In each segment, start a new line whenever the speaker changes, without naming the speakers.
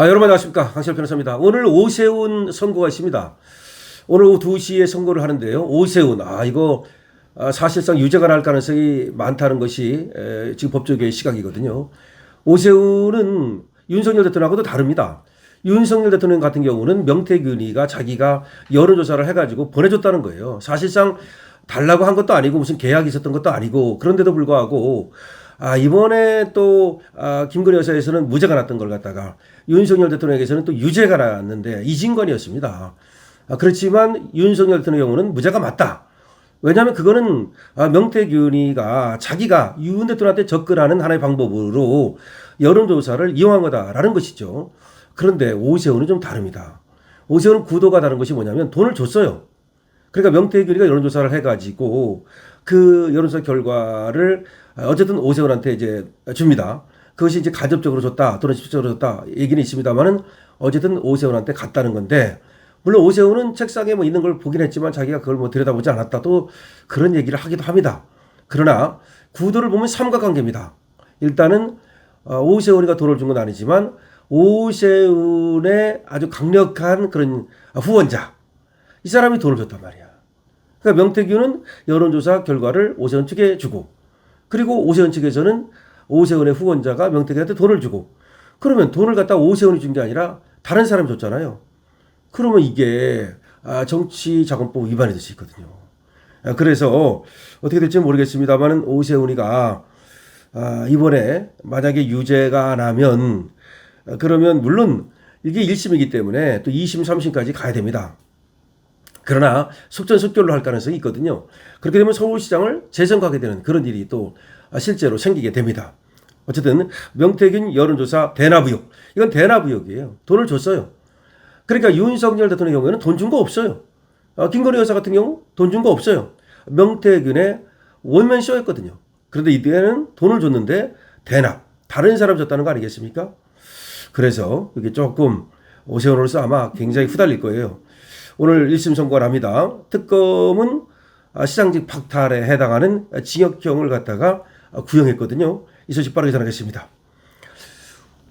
여러분 안녕하십니까. 강시열 변호사입니다. 오늘 오세훈 선고가 있습니다. 오늘 오후 2시에 선고를 하는데요. 오세훈, 이거 사실상 유죄가 날 가능성이 많다는 것이 지금 법조계의 시각이거든요. 오세훈은 윤석열 대통령하고도 다릅니다. 윤석열 대통령 같은 경우는 명태균이가 자기가 여론조사를 해가지고 보내줬다는 거예요. 사실상 달라고 한 것도 아니고 무슨 계약이 있었던 것도 아니고, 그런데도 불구하고 이번에 또 김건희 여사에서는 무죄가 났던 걸 갖다가 윤석열 대통령에게서는 또 유죄가 났는데 이진관이었습니다. 그렇지만 윤석열 대통령의 경우는 무죄가 맞다. 왜냐하면 그거는 명태균이가 자기가 윤 대통령한테 접근하는 하나의 방법으로 여론조사를 이용한 거다라는 것이죠. 그런데 오세훈은 좀 다릅니다. 오세훈은 구도가 다른 것이 뭐냐면 돈을 줬어요. 그러니까 명태균이가 여론조사를 해가지고 그 여론조사 결과를 어쨌든 오세훈한테 이제 줍니다. 그것이 이제 간접적으로 줬다 또는 직접적으로 줬다 얘기는 있습니다만은 어쨌든 오세훈한테 갔다는 건데, 물론 오세훈은 책상에 뭐 있는 걸 보긴 했지만 자기가 그걸 뭐 들여다보지 않았다 또 그런 얘기를 하기도 합니다. 그러나 구도를 보면 삼각관계입니다. 일단은 오세훈이가 돈을 준 건 아니지만 오세훈의 아주 강력한 그런 후원자, 이 사람이 돈을 줬단 말이야. 그러니까 명태균은 여론조사 결과를 오세훈 측에 주고, 그리고 오세훈 측에서는 오세훈의 후원자가 명태균한테 돈을 주고, 그러면 돈을 갖다 오세훈이 준 게 아니라 다른 사람이 줬잖아요. 그러면 이게 정치자금법 위반이 될 수 있거든요. 그래서 어떻게 될지 모르겠습니다만 오세훈이가 이번에 만약에 유죄가 나면 그러면 물론 이게 1심이기 때문에 또 2심, 3심까지 가야 됩니다. 그러나 속전속결로 할 가능성이 있거든요. 그렇게 되면 서울시장을 재선하게 되는 그런 일이 또 실제로 생기게 됩니다. 어쨌든 명태균 여론조사 대납 의혹, 이건 대납 의혹이에요. 돈을 줬어요. 그러니까 윤석열 대통령의 경우에는 돈 준 거 없어요. 김건희 여사 같은 경우 돈 준 거 없어요. 명태균의 원맨쇼였거든요. 그런데 이때는 돈을 줬는데 대납, 다른 사람 줬다는 거 아니겠습니까? 그래서 이게 조금 오세훈으로서 아마 굉장히 후달릴 거예요. 오늘 1심 선고가 납니다. 특검은 시장직 박탈에 해당하는 징역형을 갖다가 구형했거든요. 이 소식 빠르게 전하겠습니다.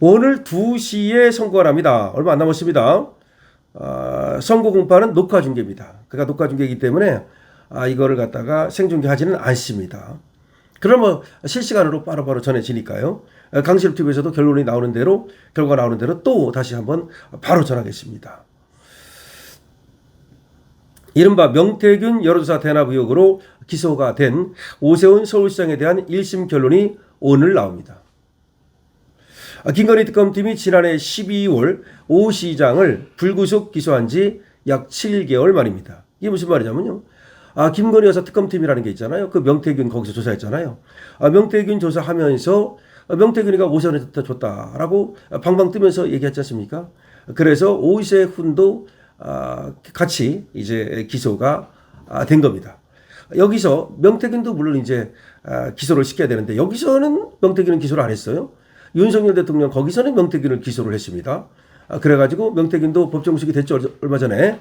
오늘 2시에 선고가 납니다. 얼마 안 남았습니다. 선고 공판은 녹화 중계입니다. 그러니까 녹화 중계이기 때문에 이거를 갖다가 생중계하지는 않습니다. 그러면 실시간으로 바로바로 전해지니까요. 강시엽 TV에서도 결론이 나오는 대로, 결과가 나오는 대로 또 다시 한번 바로 전하겠습니다. 이른바 명태균 여론조사 대납 의혹으로 기소가 된 오세훈 서울시장에 대한 1심 결론이 오늘 나옵니다. 김건희 특검팀이 지난해 12월 오 시장을 불구속 기소한 지 약 7개월 만입니다. 이게 무슨 말이냐면요. 김건희 여사 특검팀이라는 게 있잖아요. 그 명태균 거기서 조사했잖아요. 명태균 조사하면서 명태균이가 오세훈한테 줬다라고 방방 뜨면서 얘기했지 않습니까? 그래서 오세훈도 같이 이제 기소가 된 겁니다. 여기서 명태균도 물론 이제 기소를 시켜야 되는데 여기서는 명태균은 기소를 안 했어요. 윤석열 대통령 거기서는 명태균을 기소를 했습니다. 그래가지고 명태균도 법정식이 됐죠, 얼마 전에.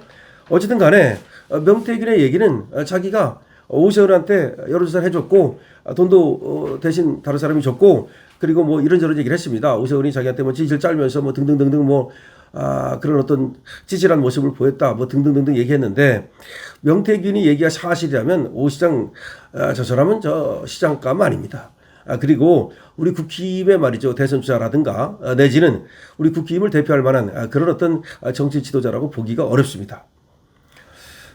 어쨌든 간에 명태균의 얘기는 자기가 오세훈한테 여론조사를 해줬고 돈도 대신 다른 사람이 줬고, 그리고 뭐 이런저런 얘기를 했습니다. 오세훈이 자기한테 뭐 찌질 짤면서 뭐 등등등등 뭐 그런 어떤 찌질한 모습을 보였다 뭐 등등등등 얘기했는데, 명태균이 얘기가 사실이라면 오 시장 저 사람은 저 시장감 아닙니다. 그리고 우리 국힘의 말이죠, 대선 주자라든가 내지는 우리 국힘을 대표할 만한 그런 어떤 정치 지도자라고 보기가 어렵습니다.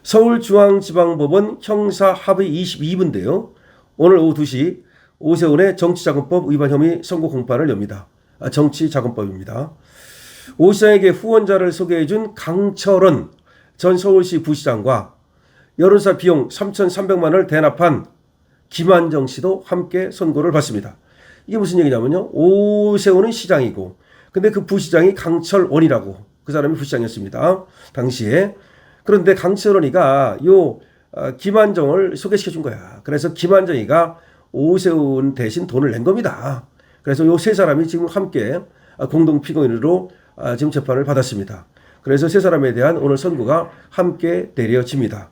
서울중앙지방법원 형사 합의 22부인데요. 오늘 오후 2시 오세훈의 정치자금법 위반 혐의 선고 공판을 엽니다. 정치자금법입니다. 오 시장에게 후원자를 소개해준 강철원 전 서울시 부시장과 여론조사 비용 3,300만 원을 대납한 김한정 씨도 함께 선고를 받습니다. 이게 무슨 얘기냐면요. 오세훈은 시장이고, 근데 그 부시장이 강철원이라고, 그 사람이 부시장이었습니다. 당시에. 그런데 강철원이가 김한정을 소개시켜준 거야. 그래서 김한정이가 오세훈 대신 돈을 낸 겁니다. 그래서 요 세 사람이 지금 함께 공동 피고인으로 지금 재판을 받았습니다. 그래서 세 사람에 대한 오늘 선고가 함께 내려집니다.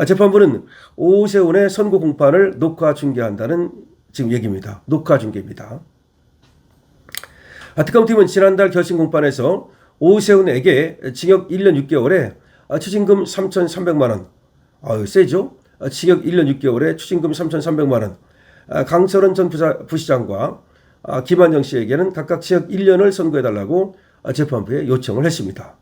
재판부는 오세훈의 선고 공판을 녹화 중계한다는 지금 얘기입니다. 녹화 중계입니다. 특검팀은 지난달 결심 공판에서 오세훈에게 징역 1년 6개월에 추징금 3,300만 원. 세죠? 징역 1년 6개월에 추징금 3,300만 원. 강철원 전 부시장과 김한정 씨에게는 각각 징역 1년을 선고해달라고 재판부에 요청을 했습니다.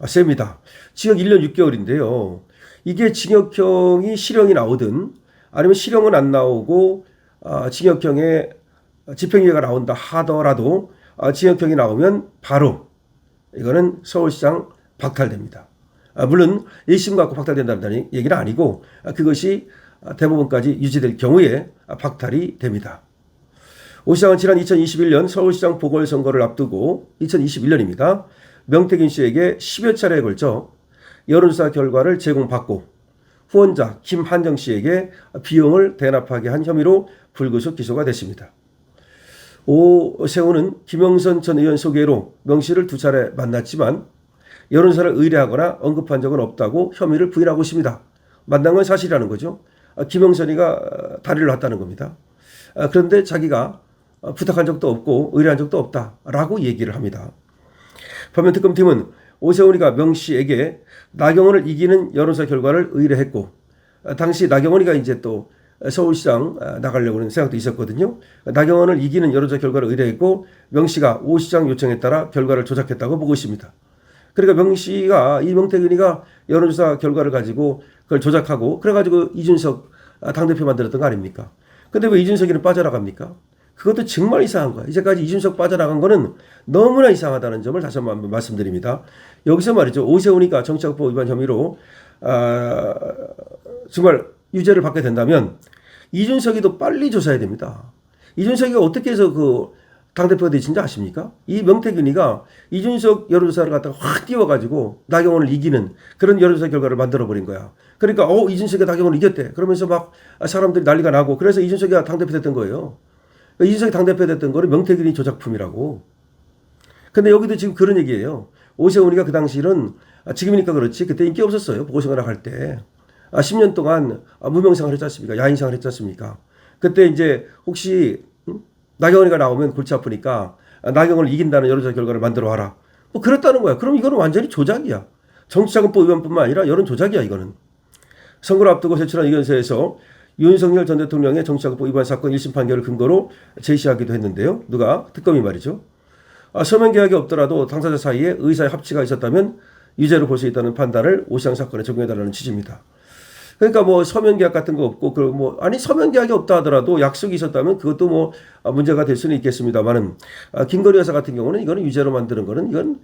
셉니다. 징역 1년 6개월인데요. 이게 징역형이 실형이 나오든 아니면 실형은 안 나오고 징역형의 집행유예가 나온다 하더라도 징역형이 나오면 바로 이거는 서울시장 박탈됩니다. 물론 1심 갖고 박탈된다는 얘기는 아니고 그것이 대법원까지 유지될 경우에 박탈이 됩니다. 오 시장은 지난 2021년 서울시장 보궐선거를 앞두고 2021년입니다. 명태균 씨에게 10여 차례에 걸쳐 여론조사 결과를 제공받고 후원자 김한정 씨에게 비용을 대납하게 한 혐의로 불구속 기소가 됐습니다. 오세훈은 김영선 전 의원 소개로 명 씨를 2차례 만났지만 여론조사를 의뢰하거나 언급한 적은 없다고 혐의를 부인하고 있습니다. 만난 건 사실이라는 거죠. 김영선이가 다리를 놨다는 겁니다. 그런데 자기가 부탁한 적도 없고 의뢰한 적도 없다라고 얘기를 합니다. 반면 특검팀은 오세훈이가 명 씨에게 나경원을 이기는 여론조사 결과를 의뢰했고 당시 나경원이가 이제 또 서울시장 나가려고 하는 생각도 있었거든요. 나경원을 이기는 여론조사 결과를 의뢰했고 명 씨가 오 시장 요청에 따라 결과를 조작했다고 보고 있습니다. 그러니까 명 씨가 이 명태균이가 여론조사 결과를 가지고 그걸 조작하고 그래가지고 이준석 당대표 만들었던 거 아닙니까? 근데 왜 이준석이는 빠져나갑니까? 그것도 정말 이상한 거예요. 이제까지 이준석 빠져나간 거는 너무나 이상하다는 점을 다시 한번 말씀드립니다. 여기서 말이죠. 오세훈이가 정치자금법 위반 혐의로 정말 유죄를 받게 된다면 이준석이도 빨리 조사해야 됩니다. 이준석이가 어떻게 해서 그 당대표가 되신지 아십니까? 이 명태균이가 이준석 여론조사를 갖다가 확 띄워가지고 나경원을 이기는 그런 여론조사 결과를 만들어버린 거야. 그러니까 이준석이 나경원을 이겼대. 그러면서 막 사람들이 난리가 나고 그래서 이준석이가 당대표 됐던 거예요. 이준석이 당대표 됐던 거는 명태균이 조작품이라고. 근데 여기도 지금 그런 얘기예요. 오세훈이가 그 당시는 지금이니까 그렇지 그때 인기 없었어요. 보궐선거 나갈 때. 10년 동안 무명생활 했지 않습니까? 야인생활 했지 않습니까? 그때 이제 혹시 나경원이가 나오면 골치 아프니까 나경원을 이긴다는 여론조사 결과를 만들어 와라. 뭐 그랬다는 거야. 그럼 이거는 완전히 조작이야. 정치자금법 위반뿐만 아니라 여론 조작이야 이거는. 선거를 앞두고 제출한 의견서에서 윤석열 전 대통령의 정치자금법 위반 사건 1심 판결을 근거로 제시하기도 했는데요. 누가? 특검이 말이죠. 서면 계약이 없더라도 당사자 사이에 의사의 합치가 있었다면 유죄로 볼 수 있다는 판단을 오 시장 사건에 적용해달라는 취지입니다. 그러니까 뭐 서면 계약 같은 거 없고 서면 계약이 없다 하더라도 약속이 있었다면 그것도 뭐 문제가 될 수는 있겠습니다만은 김건희 여사 같은 경우는 이거는 유죄로 만드는 거는 이건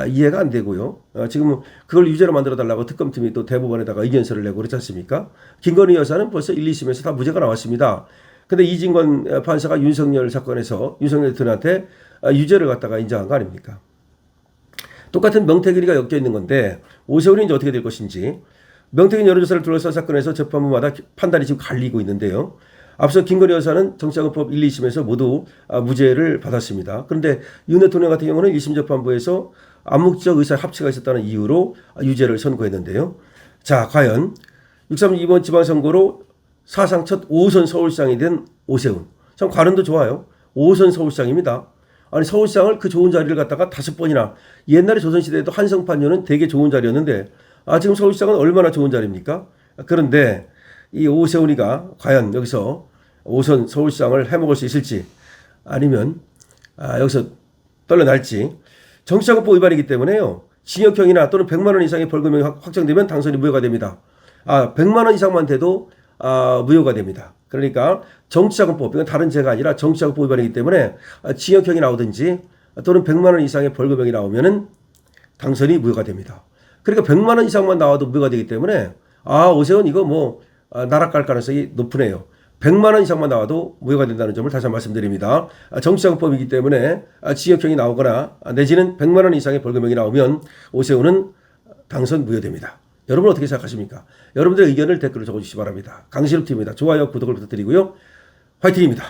이해가 안 되고요. 지금 그걸 유죄로 만들어 달라고 특검팀이 또 대법원에다가 의견서를 내고 그렇지 않습니까? 김건희 여사는 벌써 1, 2심에서 다 무죄가 나왔습니다. 근데 이진권 판사가 윤석열 사건에서 윤석열 대통령한테 유죄를 갖다가 인정한 거 아닙니까? 똑같은 명태균이가 엮여 있는 건데 오세훈이 이제 어떻게 될 것인지. 명태균 여론조사를 둘러싼 사건에서 재판부마다 판단이 지금 갈리고 있는데요. 앞서 김건희 여사는 정치자금법 1, 2심에서 모두 무죄를 받았습니다. 그런데 윤 대통령 같은 경우는 1심 재판부에서 암묵적 의사 합치가 있었다는 이유로 유죄를 선고했는데요. 자, 과연 6.32번 지방선거로 사상 첫 5선 서울시장이 된 오세훈. 참 관운도 좋아요. 5선 서울시장입니다. 아니 서울시장을 그 좋은 자리를 갖다가 5번이나 옛날에 조선시대에도 한성판녀는 되게 좋은 자리였는데 지금 서울시장은 얼마나 좋은 자리입니까? 그런데 이 오세훈이가 과연 여기서 5선 서울시장을 해먹을 수 있을지 아니면 여기서 떨려날지. 정치자금법 위반이기 때문에요. 징역형이나 또는 100만 원 이상의 벌금이 확정되면 당선이 무효가 됩니다. 100만 원 이상만 돼도 무효가 됩니다. 그러니까 정치자금법, 이건 다른 죄가 아니라 정치자금법 위반이기 때문에 징역형이 나오든지 또는 100만 원 이상의 벌금형이 나오면은 당선이 무효가 됩니다. 그러니까 100만 원 이상만 나와도 무효가 되기 때문에 오세훈 이거 뭐 나락갈 가능성이 높으네요. 100만 원 이상만 나와도 무효가 된다는 점을 다시 한번 말씀드립니다. 정치자금법이기 때문에 징역형이 나오거나 내지는 100만 원 이상의 벌금형이 나오면 오세훈은 당선 무효됩니다. 여러분 어떻게 생각하십니까? 여러분들의 의견을 댓글로 적어주시기 바랍니다. 강신욱 TV입니다. 좋아요, 구독을 부탁드리고요. 화이팅입니다.